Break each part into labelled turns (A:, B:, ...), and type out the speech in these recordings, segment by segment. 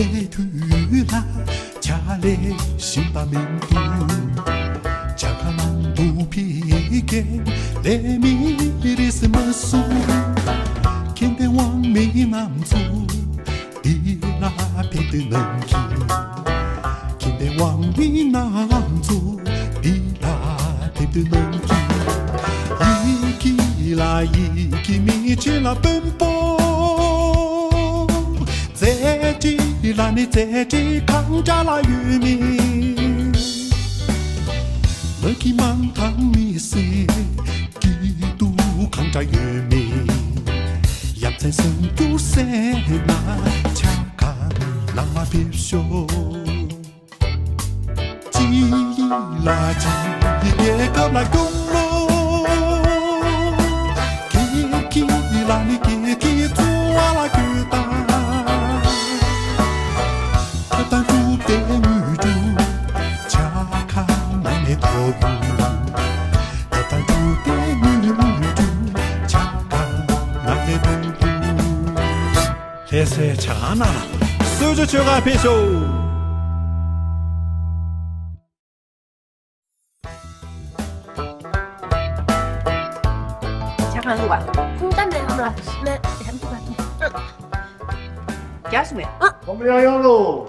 A: 배두라 잘래 신바민두 자가만두 비게 레미리스 마수 킨데 왕미 남수 이라 베드는 기 킨데 왕미 남수 이라 베드는 기 이기라 이기미치라 뱀보在这让你在这扛着那渔民，我去满堂米色，几度扛着渔民，养在深度塞那恰看那马别说，记忆垃圾也搞来公路，去让你去做那个大。但不得女主，恰看那的头部。但不得女主，恰看那的头部。这是恰那了，手就就个别手。
B: 恰看路吧，但没好了，没很不管。家是没啊？
C: 我们要用喽。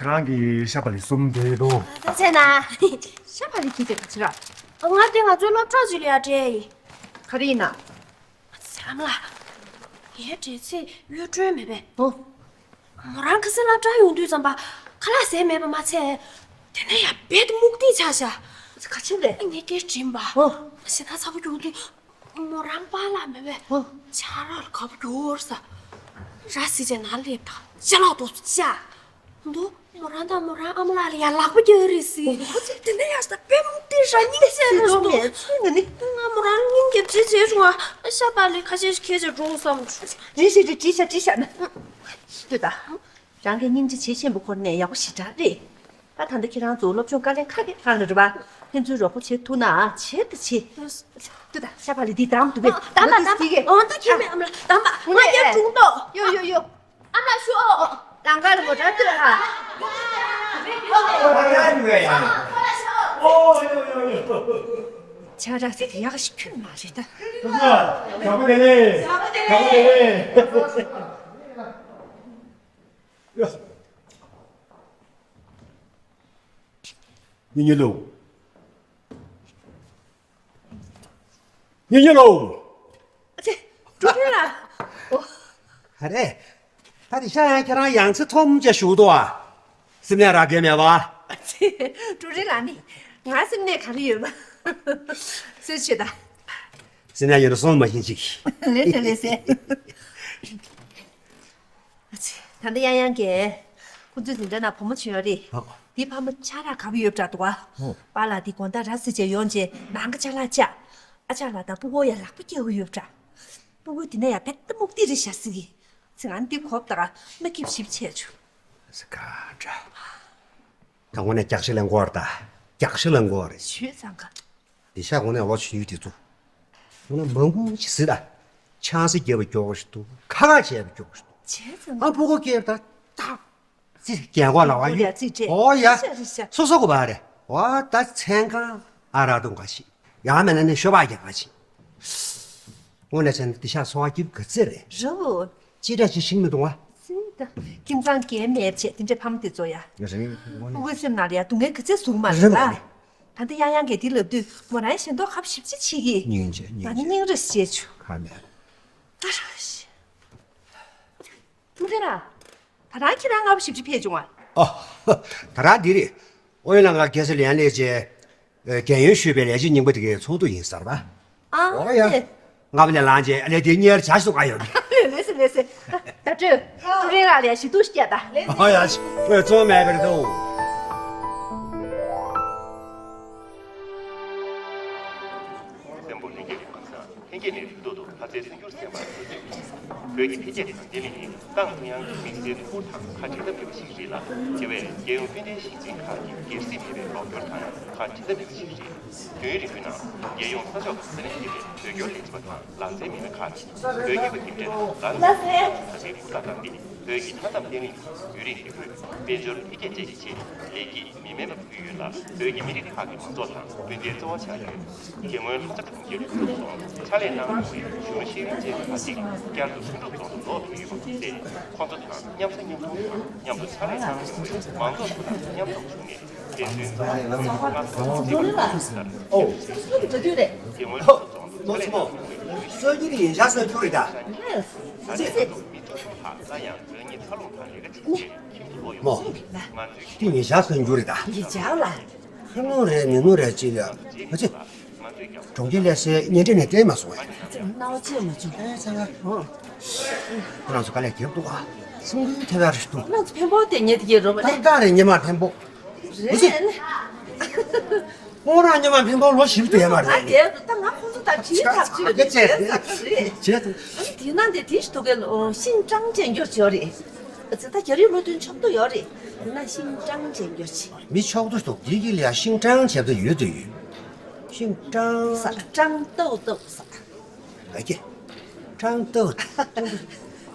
C: 그랑기 샤발이 쏨데도
B: 在哪？下巴里提这个吃了。我等下做了这几了这。可的呢？怎么了？也这次越追没呗？哦。我让可是老张用对上吧？看来谁没办法菜，但那也别的目的才是。可吃的。你给真吧？哦。现在差不多的，我让巴拉没呗？哦。家了可不多是。然时间哪里的？家老多家。都。Moranda amlali ya laku jerisi. Tene ya sta pemti shani se sto. Ngani moranda ninge jije jwa. Shaba le kaje keje jong sam.
D: 这是这记下呢。对的，让给您这钱先不可能要洗着的。把他的给让做了，就干连看给放着是吧？现在若不切土呢，切的切。对的，下把里地当对不对？
B: 当吧，他前面amla当吧，我也中到。
D: 有
B: ，amla说。
D: 当干了我这对哈。瞧这这要是去哪里的？
C: 小不点嘞，小不点嘞。你喽，你喽。
D: 这主持人，
E: 我，그래。他的小样给他养殖通结熟多啊，是不是那个面吧？
D: 主持人呢，我是没看到有嘛，是去的。
E: 现在有的什么兴趣？
D: 来噻。他的样样给，我最近在那泡沫去了的，你泡沫吃了可不有不多啊？把那的光大长时间用起，哪个吃了吃，吃了的不过也拉不掉有不着，不过的那也别的目的是啥事的。俺爹可不得，没给洗不清楚。
E: 是干着，看我那家是两锅的，家是两锅的。
D: 学长个，
E: 底下我那我去有的做，我那蒙是的，枪是给不教许多，卡钱不教许多。
D: 钱怎
E: 啊，不过给他打，这见过老阿姨。哦呀，说过吧的，我在参加阿拉东关系，衙门那学霸讲去，我那真底下说就个字嘞。
D: 肉。
E: 记得去心没懂啊？
D: 是的，经常见面去，等着他们的做呀。
E: 有谁？
D: 为什么哪里啊？东爱可在说嘛是吧？他的样样给的了都，我来想到还不是不去的。那你拧着写去。
E: 看没？
D: 那啥些？怎么的啦？他哪去让我不是不是偏中啊？
E: 哦，他哪地的？我有那个开始练那些，干员学别那些人不这个冲突形式了吧？
D: 啊。
E: 哦呀，我们那拦截，那第二家属还有的。
D: 来是，大周，主任啊，联系都是的。
E: 哎呀，我要做买个的都。
F: 各级推荐场地里，党中央民间土堂和值得表形式了，即为沿用军队行政卡的第四批的老表堂和值得表形式。对于这个呢，沿用三角卡的批的对表列基本上蓝色名的卡的，对一个听证蓝色它是复杂当地。对其他党典领预定地区，编制推荐这一期，立即明面的赋予了对其民地的法律工作上，对点做强调。天文这个统计的工作，差联党为雄心结合发展，加入深度中的多培育方式，创造上养生养生，养不差联党为网络上养生出面，天军早晚
E: 哦，
D: 这就得。
F: 天文
E: 老师傅，所以你的眼下是对的。뭐, 띵이 샷은 줄이다.
D: 이게 잘라.
E: 한국에 민노래 지려. 어째? 종질에서 년전에 때만 소야.
D: 나오지 뭐 좀.
E: 생각. 그러면서 갈래 기억도 가. 승리 대단하시도.
D: 나 펜보 때니 되게 좀.
E: 딸딸이 니만 펜보. 어째? 뭐라 니만 펜보 로 싶대 말이야.
D: 아, 걔当俺工作大体他去的。
E: 这
D: 第那的第十多个新章件有教的。他教的路段差不多要的，那新章件有去。
E: 미쳐도 이길이야 신장 제도 유도유. 신장
D: 啥长痘痘啥？
E: 이게 장豆。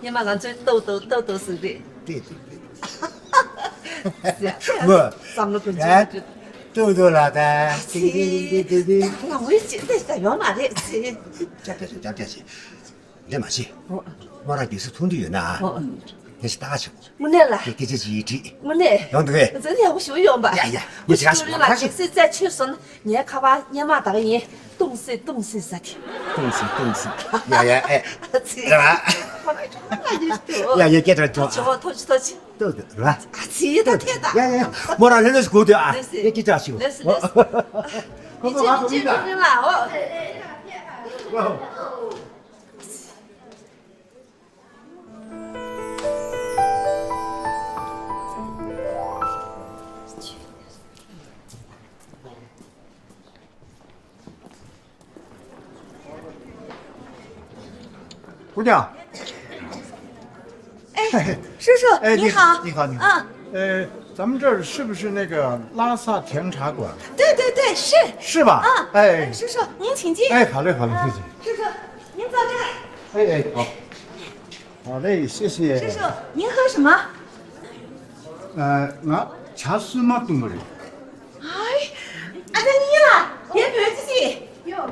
D: 你妈俺这痘痘是的。
E: 对。
D: 不，咱们不
E: 哎，痘痘了的。对。
D: 那我也记得在原来的。
E: 这，你嘛是？我那就是土地人呐。你是打球。
D: 没来了。
E: 给这几只。
D: 没来。
E: 用对。
D: 真的我学用吧。
E: 呀，你这个是。
D: 那就是在去说，你看吧，你妈大个人东西啥的。
E: 东西。呀，哎。是吧？呀，给这多。
D: 投去。
E: 都是吧？
D: 是的，天的。
E: 呀，我让人家是过的啊。也给这修。
D: 你记住了哦。
C: 姑娘，
B: 哎，叔叔你好，
C: 你好。咱们这儿是不是那个拉萨甜茶馆？
B: 对，是。
C: 是吧？哎，
B: 叔叔您请进。
C: 哎，好嘞，谢谢。
B: 叔叔您坐这儿。
C: 哎，好。好嘞，谢谢。
B: 叔叔您喝什么？
C: 俺茶水嘛冻个人。
B: 哎，俺等你了，别客气。哟。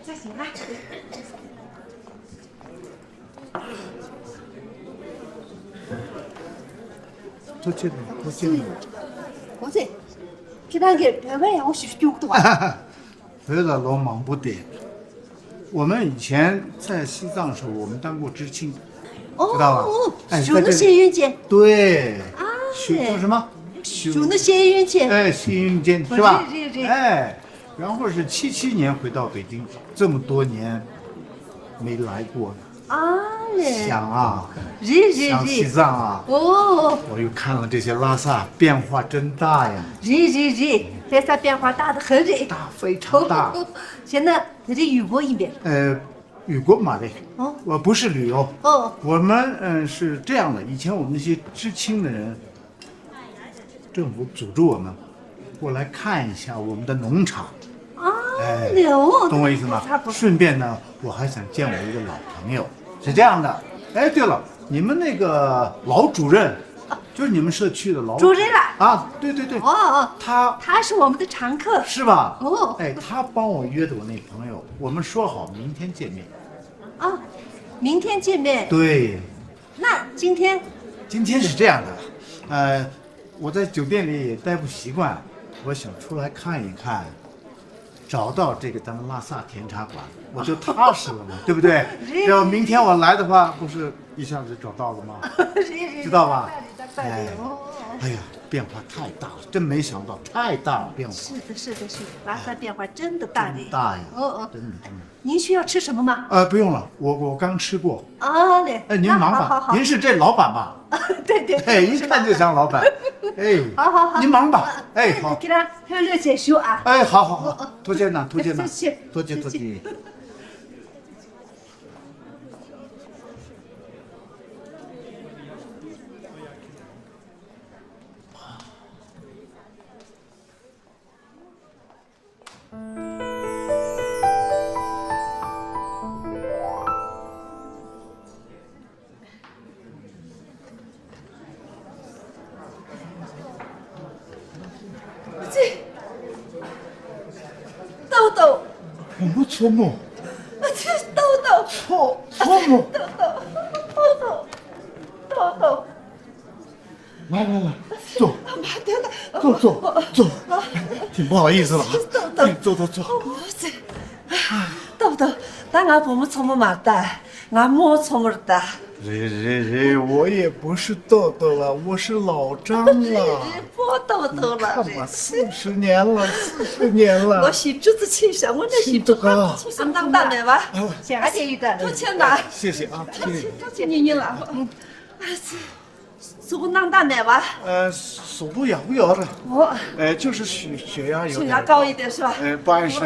B: 这行了。
C: 多进来。
B: 我这，给那个白外呀，我是丢多。
C: 回来老忙不得。我们以前在西藏的时候，我们当过知青，知道吧？
B: 修那仙云间。
C: 对。啊。叫什么？
B: 修那仙云间。
C: 哎，仙云间是吧？
B: 对。
C: 哎。 然后是77年回到北京，这么多年没来过
B: 啊
C: 嘞。想啊，想西藏啊。
B: 哦。
C: 我又看了这些拉萨，变化真大呀。
B: 拉萨变化大得很嘞。
C: 大，非常大。
B: 现在在这雨过一遍。
C: 雨过嘛嘞。
B: 哦。
C: 我不是旅游。
B: 哦。
C: 我们是这样的，以前我们那些知青的人，政府组织我们过来看一下我们的农场。 哎，懂我意思吗？顺便呢，我还想见我一个老朋友，是这样的。哎，对了，你们那个老主任，就是你们社区的老
B: 主任了
C: 啊？对。
B: 哦，
C: 他
B: 是我们的常客，
C: 是吧？
B: 哦，
C: 哎，他帮我约的我那朋友，我们说好明天见面。
B: 啊，明天见面。
C: 对。
B: 那今天
C: 是这样的，我在酒店里也待不习惯，我想出来看一看。 找到这个咱们拉萨甜茶馆，我就踏实了嘛，对不对？要明天我来的话，不是一下子找到了吗？知道吧？哎呀，变化太大了，真没想到，太大了变化。
D: 是的，是的，是的，拉萨变化真的大呢。
C: 大呀！
D: 哦，
C: 真的。
D: 您需要吃什么吗？
C: 不用了，我刚吃过。
D: 啊嘞，
C: 您忙吧，
D: 好，
C: 您是这老板吧？
D: 对对，
C: 哎，一看就像老板。哎，
D: 好，
C: 您忙吧。哎，好。
D: 给他喝热解手啊。
C: 哎，好，多谢呢，多谢呢，
D: 谢谢
C: 多谢。
D: 豆豆，
C: 我们错梦，
D: 这豆豆，
C: 错梦。
D: 豆豆，
C: 来，坐，坐，挺不好意思了啊。坐。
D: 豆豆，但俺父母从不买的，俺母从不的。
C: 我也不是豆豆了，我是老张了。
D: 不豆豆了，
C: 看吧，40年了。
D: 我洗竹子清香，我那洗竹子清香当当的吧，
B: 谢谢的。
D: 多钱呐？
C: 谢谢啊，谢谢。
D: 多钱你了？是我当当的吧？
C: 速度摇不摇的？
D: 我
C: 就是血压有点
D: 血压高一点是吧？
C: 不碍事。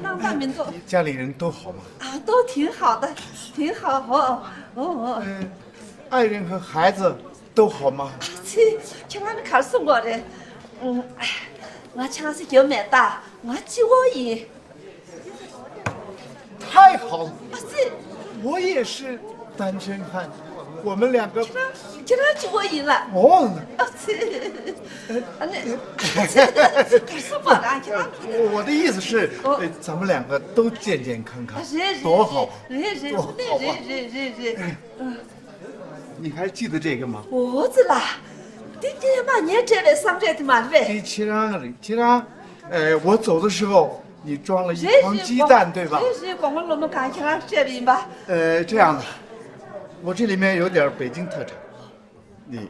D: 当大民族。
C: 家里人都好吗？
D: 啊，都挺好的，挺好。
C: 爱人和孩子都好吗？
D: 去哪里看是我的？我强是就没打，我记我赢。
C: 太好了，
D: 是，
C: 我也是单身汉，我们两个。
D: 去哪记我赢了？
C: 哦，
D: 干什么呢？
C: 我的意思是，咱们两个都健健康康，多好，多好啊！你还记得这个吗？
D: 我知啦，今天嘛，你这位上这的嘛，对
C: 给其他，我走的时候你装了一筐鸡蛋，对吧？
D: 是光我们看起来这边吧。
C: 这样的，我这里面有点北京特产，你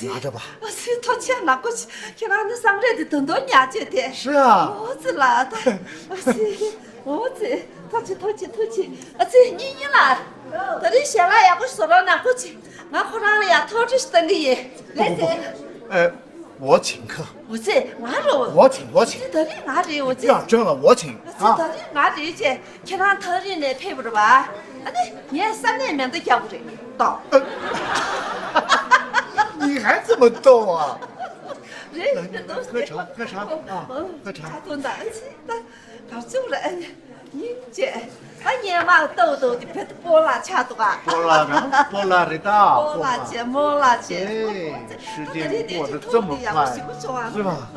C: 拿着吧。
D: 我是掏钱拿过去，看俺那上这的很多年节的。
C: 是啊。
D: 我知啦，我这掏去，你啦，到底下来呀？我说了拿过去，俺和尚了呀，掏这是等个爷，来这。
C: 我请客。
D: 不是，俺这
C: 我请。
D: 这到底俺这我这。
C: 要挣了我请啊。
D: 这到底俺这去，看俺头人来赔不着吧？你3年面都交不着，到。
C: 你还这么逗啊？
D: 人都
C: 喝茶啊，喝茶。
D: 多难吃的，搞走了。你这，年嘛豆的别的拨拉钱多啊。
C: 拨拉的大。
D: 拨拉钱。
C: 时间过得这么快，是吧？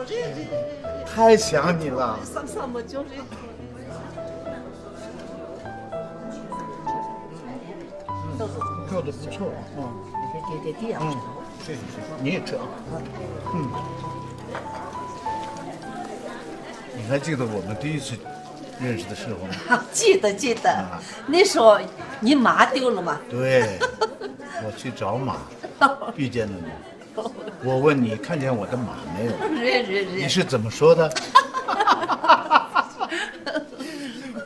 C: 太想你了。
D: 上么就是。
C: 做的不错啊。
D: 对呀。
C: 谢谢，你也吃啊。你还记得我们第一次认识的时候吗？
D: 记得。那时候你马丢了吗？
C: 对，我去找马，遇见了你。我问你看见我的马没有？你是怎么说的？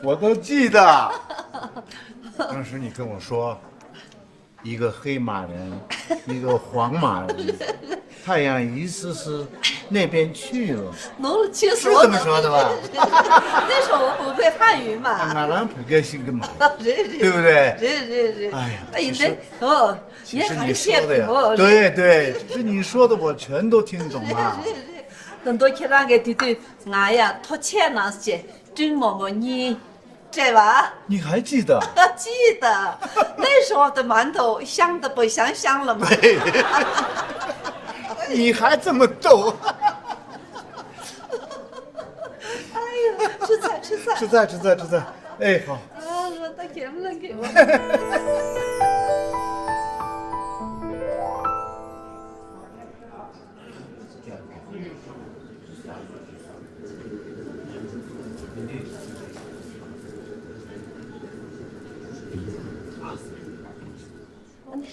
C: 我都记得。当时你跟我说，一个黑马人，一个黄马人，太阳一丝丝那边去了。
D: 弄了清楚。
C: 是这么说的吧？
D: 那时候我不会汉语嘛。
C: 俺俩不该姓个马，对不对？
D: 是。
C: 哎呀，
D: 其实
C: 你说的呀，对，其实你说的我全都听懂了。
D: 很多看那个对，俺呀掏钱那些，真么你。这吧？
C: 你还记得？
D: 记得，那时候的馒头香的不香了吗？
C: 你还这么逗？
D: 哎呀，吃
C: 菜。哎，好。
D: 我都给我。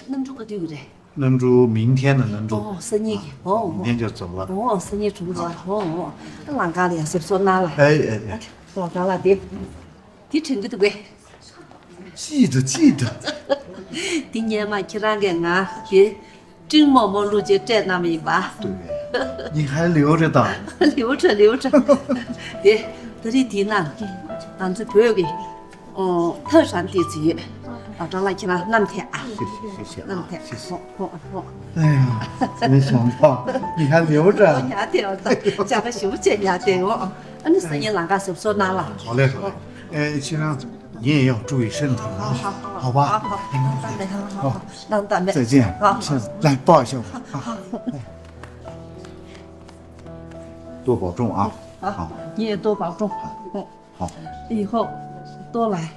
D: 弄这个对不对？
C: 能住明天的能住。
G: 哦，生意哦，
C: 明天就走了。
G: 哦，生意做了，哦，啷个的是说哪了？
C: 哎，
G: 啷个了的？你听个对不对？
C: 记得。
G: 第年嘛，去那个啊，别正忙忙碌就在那么一把，
C: 对，你还留着的。
G: 留着。对，这里地呢，当时朋友的，特产地区，老张来去了南天啊，
C: 谢谢
G: 南天，好。
C: 哎呀，没想到你还留着。
G: 伢的哦，加个休闲伢的哦，你生意啷个是说哪了？
C: 好嘞。先生，你也要注意身体啊，好吧？
G: 好，好，那咱们
C: 再见。
G: 好，
C: 下次来抱一下我。好，多保重啊。
G: 好，你也多保重。
C: 好，
G: 以后多来。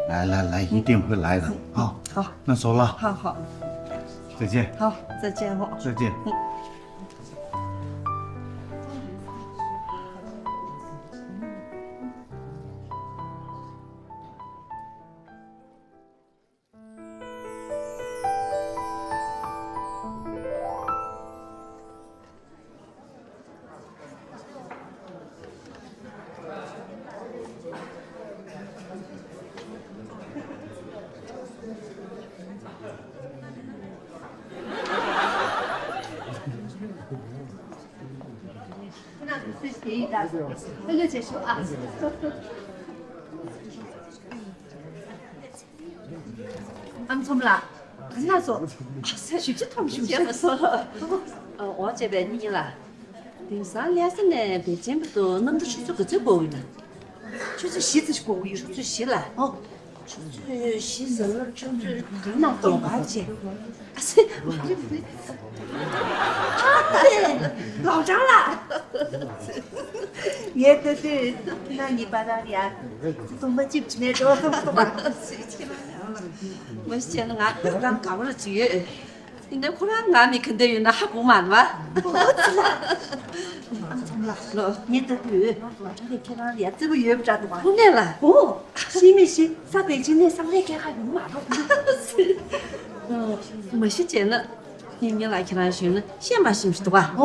C: 来，一定会来的啊。
G: 好，
C: 那走了。
G: 好，
C: 再见。
G: 好，再见哦。
C: 再见。
D: 那就结束啊。俺们怎么了？跟他说，休息他们休息。
G: 不说了，我这边你了，平常两生呢，北京不都弄得去做个这个呢？
D: 就是洗子去过有
G: 就洗了，
D: 就是洗人了，就是那多花钱。对，老张了。也对，那你把那俩怎么就那个什么？
G: 我想着俺搞了句，你那可能俺没看到有那还不满吗？
D: 你这鱼，老张的看那俩这个鱼不咋的嘛？
G: 不来了，
D: 行没行？上北京的上来给还不满了？
G: 没时间了。你来看那行了，先把休息的吧。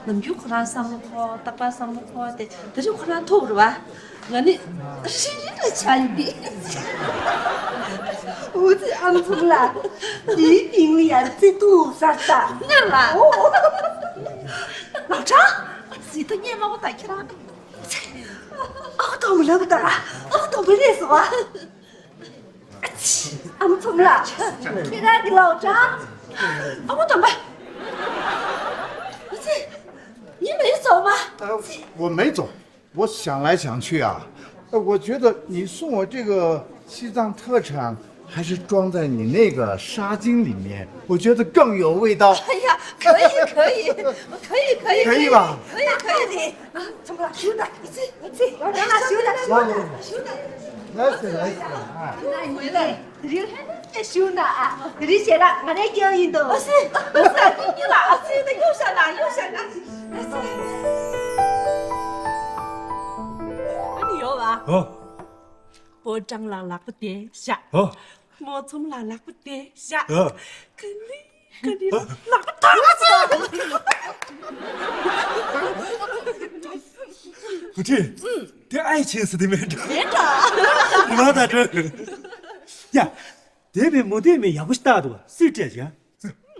G: 那么有可能上不好，大把上不好的，但是可能拖着吧。俺的谁来抢的？
D: 我这俺们从来，你平呀，这多啥啥？
G: 那了。老张，谁的眼毛我带起来？
D: 我懂不了不得啊，我懂不认识啊。俺们从来，你那个老张。
G: 我懂吧？你没走吗？
C: 我没走，我想来想去啊，我觉得你送我这个西藏特产，还是装在你那个纱巾里面，我觉得更有味道。
G: 哎呀，可以，
C: 可以吧？
G: 可以的。
D: 怎么了？休的，你老张了，休的。
C: 来，哎。
D: 那你回来，人还休呢啊？你写了，俺来教你的。
G: 不是，你了，现在又想哪？
H: 你有吧？我长郎拉不跌下，我从郎拉不跌下，跟你哪个大子？
E: 不是，这爱情是的没着，我在这呀，这边没对面也不是大多，是这家。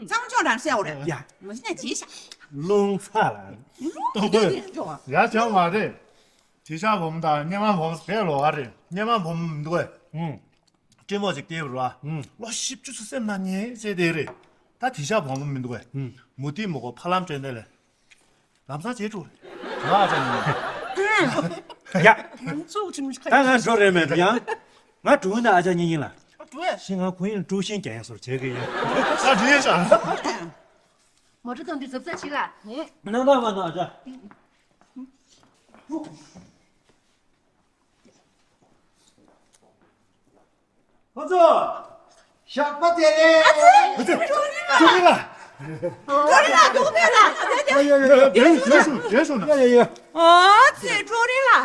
I: 咱们叫咱笑的
E: 呀，
I: 我现在记下。
E: 弄惨了。
C: 对，也讲话的，提下我们的，你们ผม别老话的，你们ผม对，这么就对不啦？我10주스 쌤 많이 제대로. 다 티샤 보면 민도에. 무디 먹고 팔람 전에래. 남사 제주. 좋아하잖니.
E: 야, 당한 소리면 그냥 나 좋은 아자 니라.
I: 왜?
E: 생각 고인 조신 개소리 제게.
C: 나 뒤에 자.
D: 我这东西走不起了。
E: 那这。
C: 合作，小八点嘞！不是，救命了！
I: 救命了！
C: 别说呢！
I: 这主人了，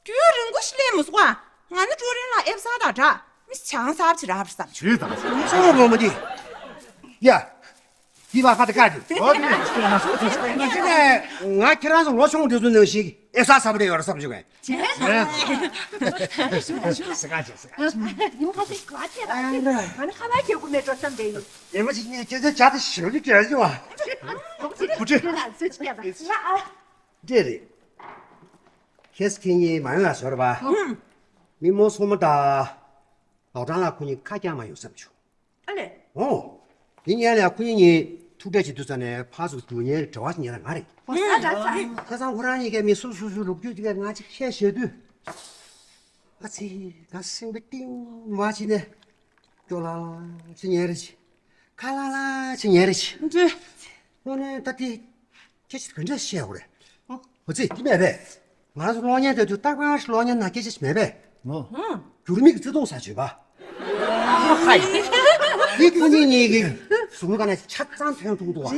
I: 主人我是来没说，俺的主人了，也不啥大着，你抢啥不起来还不是啥？
C: 去打！
E: 这么的，呀，你把他的干的。
C: 我这
E: 你这个俺天上是罗兄的东西，一啥啥不得要的啥不就该？
D: 你们还得挂起来，反正还来结果没做准备。
E: 你们今天这家的手就这样子嘛？
C: 不这，
E: 对的。开始听你慢慢说的吧。你莫说么的，老张那可你看见嘛有什么去？哦，今年呢，可你土地去都说呢，怕是多年主要是你那哪里？他上忽然一个没叔录就这个俺去开小队，我这俺生个病，妈去呢，多啦去年的去，看啦去年的去。
I: 这
E: 我呢，到底这是跟着写过来。我这你明白？俺是老年的，就大概是老年那这是明白？就是没个自动下去吧？嗨，你估计你个送个那吃张团多多啊？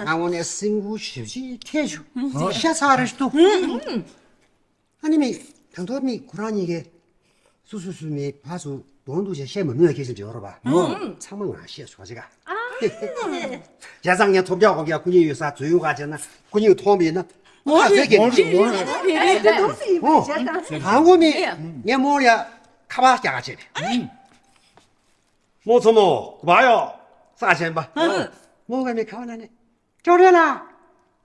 E: 俺我那生物学习天球，瞎查的多。俺你们很多没古让你个，叔没怕说多些写门路开始教了吧？他们俺写说这个。加上人投票我给估计有啥作用啊？讲呢，估计有汤面呢。我这个看我们年末了，卡巴加去的。莫错么，爸哟，3千吧。我还没看完呢。教练啦，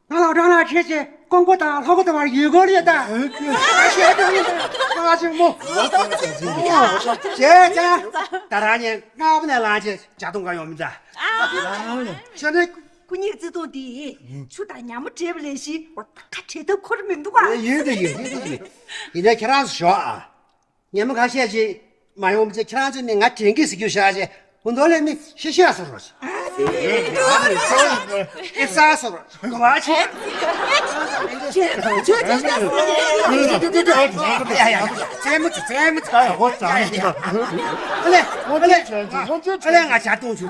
E: 俺老张那车去光顾打，老顾打完1个月的。那就么？这大大年，俺们那垃圾家东干要么子？现在。
D: 姑娘知道的，说大娘们这不来西，我看车都靠着门都啊。
E: 有的。现在看上是小啊，你们看下去，妈呀，我们这看上这呢，俺真给是就下去，我拿来没谢说去。一啥说干嘛去？哎呀，这么我长一个。俺家东去，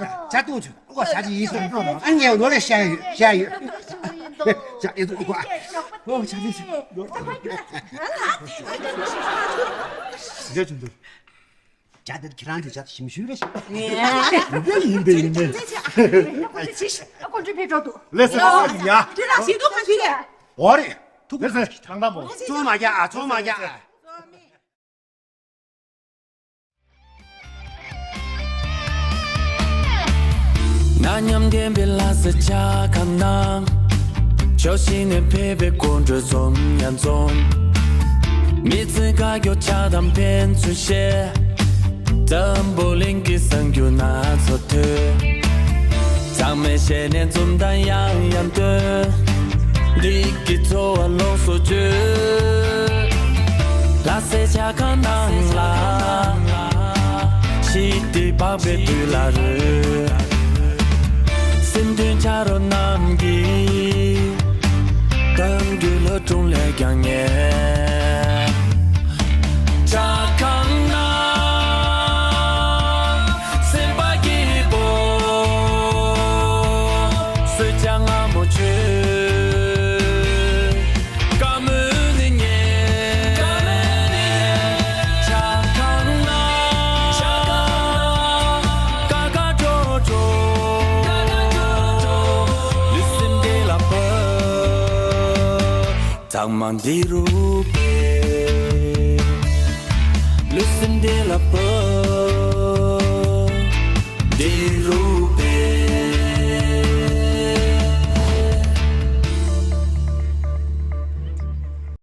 E: 我下去一顿，俺娘拿来咸鱼，加一顿一块，我下去去。
C: 这真的。
E: 家的看上去家心虚了些。
C: 赢的。
D: 我这边找多。
C: 来是你啊！
I: 这俩谁都看去的。
C: 我的，来是长大不？
E: 做马家。
J: 那年天边拉丝加看囊，小心的配备公主中央中，每次该有恰当偏出些。真不灵给生就拿错头，咱们些年总当样的，你给做完啰嗦句，拉些家看囊啦，西的宝贝对啦日，心团恰到南极，等于了中来讲耶，家看囊。Zaman dirupi, listen de la peur.